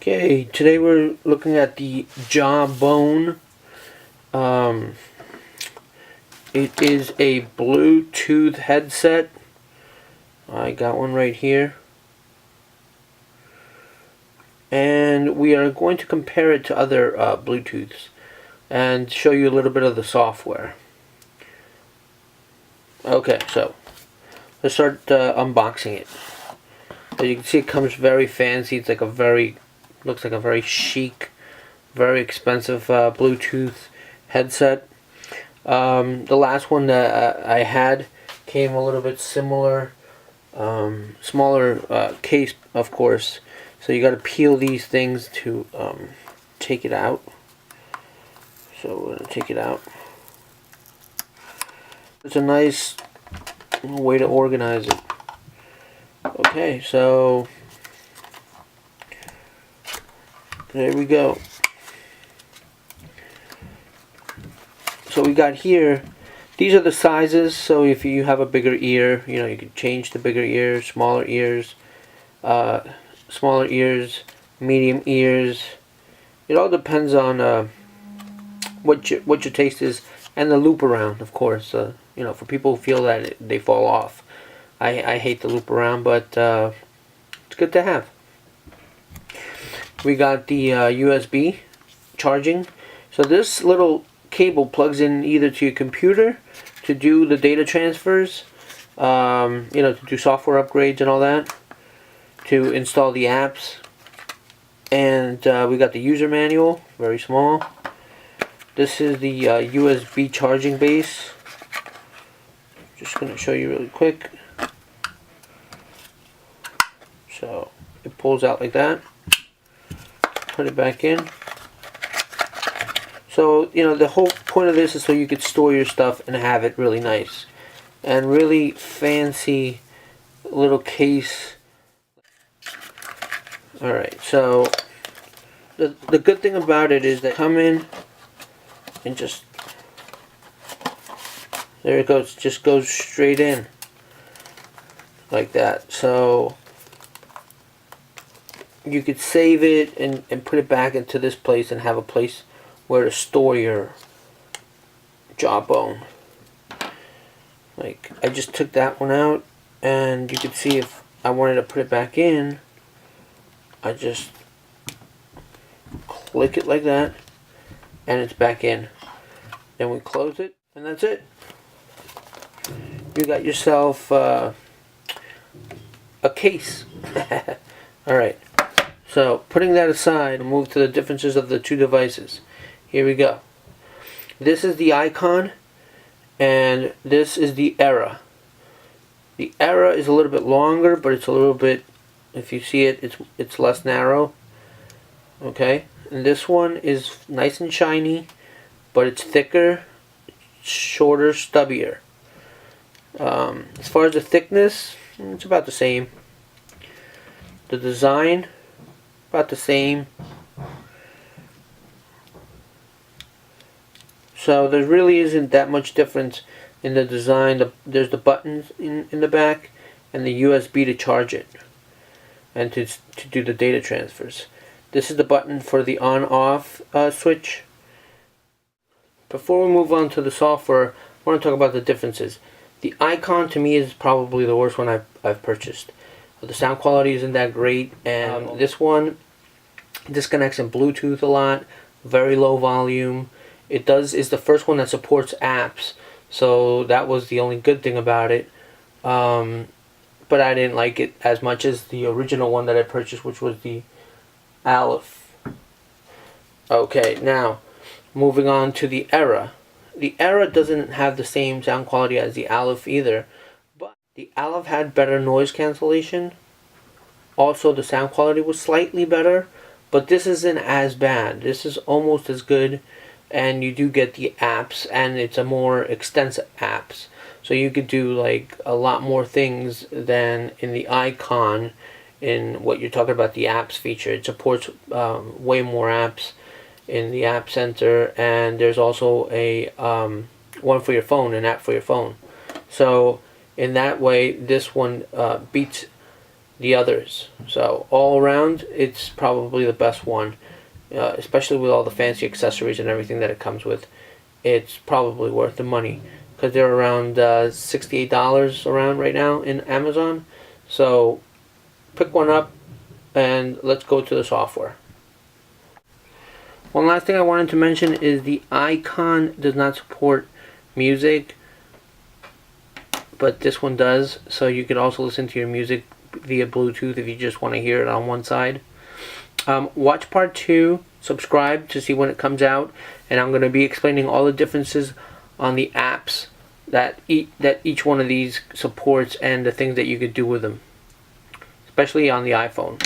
Okay, today we're looking at the JawBone. It is a Bluetooth headset. I got one right here. And we are going to compare it to other Bluetooths and show you a little bit of the software. Okay, so let's start unboxing it. As you can see, it comes very fancy. It's like looks like a very chic, very expensive Bluetooth headset. The last one that I had came a little bit similar, smaller case, of course. So you got to peel these things to take it out. So we're gonna take it out. It's a nice way to organize it. Okay, so there we go. So we got here, these are the sizes. So if you have a bigger ear, you can change the bigger ears, smaller ears, medium ears. It all depends on what your taste is, and the loop around, of course. For people who feel that they fall off. I hate the loop around, but it's good to have. We got the USB charging. So this little cable plugs in either to your computer to do the data transfers, to do software upgrades and all that, to install the apps. And we got the user manual, very small. This is the USB charging base. Just going to show you really quick. So it pulls out like that. Put it back in. So, the whole point of this is so you could store your stuff and have it really nice. And really fancy little case. Alright, so the good thing about it is that come in and just, there it goes, just goes straight in. Like that. So you could save it and put it back into this place and have a place where to store your JawBone. Like, I just took that one out, and you could see if I wanted to put it back in, I just click it like that, and it's back in. Then we close it, and that's it. You got yourself a case. Alright. So, putting that aside, we'll move to the differences of the two devices. Here we go. This is the Icon, and this is the Era. The Era is a little bit longer, but it's a little bit, if you see it, it's less narrow. Okay? And this one is nice and shiny, but it's thicker, shorter, stubbier. As far as the thickness, it's about the same. The design, about the same. So there really isn't that much difference in the design. There's the buttons in the back and the USB to charge it and to do the data transfers. This is the button for the on-off switch. Before we move on to the software, I want to talk about the differences. The Icon to me is probably the worst one I've purchased. The sound quality isn't that great, and this one disconnects in Bluetooth a lot, very low volume. It is the first one that supports apps, so that was the only good thing about it. But I didn't like it as much as the original one that I purchased, which was the Aliph. Okay, now moving on to the Era. The Era doesn't have the same sound quality as the Aliph either, but the Aliph had better noise cancellation. Also, the sound quality was slightly better, but this isn't as bad. This is almost as good, and you do get the apps, and it's a more extensive apps. So you could do like a lot more things than in the Icon. In what you're talking about, the apps feature, it supports way more apps in the App Center, and there's also a one for your phone, an app for your phone. So in that way, this one beats the others. So all around, it's probably the best one, especially with all the fancy accessories and everything that it comes with. It's probably worth the money because they're around $68 around right now in Amazon. So pick one up and let's go to the software. One last thing I wanted to mention is the Icon does not support music, but this one does, so you could also listen to your music via Bluetooth if you just want to hear it on one side. Watch part 2, subscribe to see when it comes out, and I'm going to be explaining all the differences on the apps that each one of these supports and the things that you could do with them, especially on the iPhone.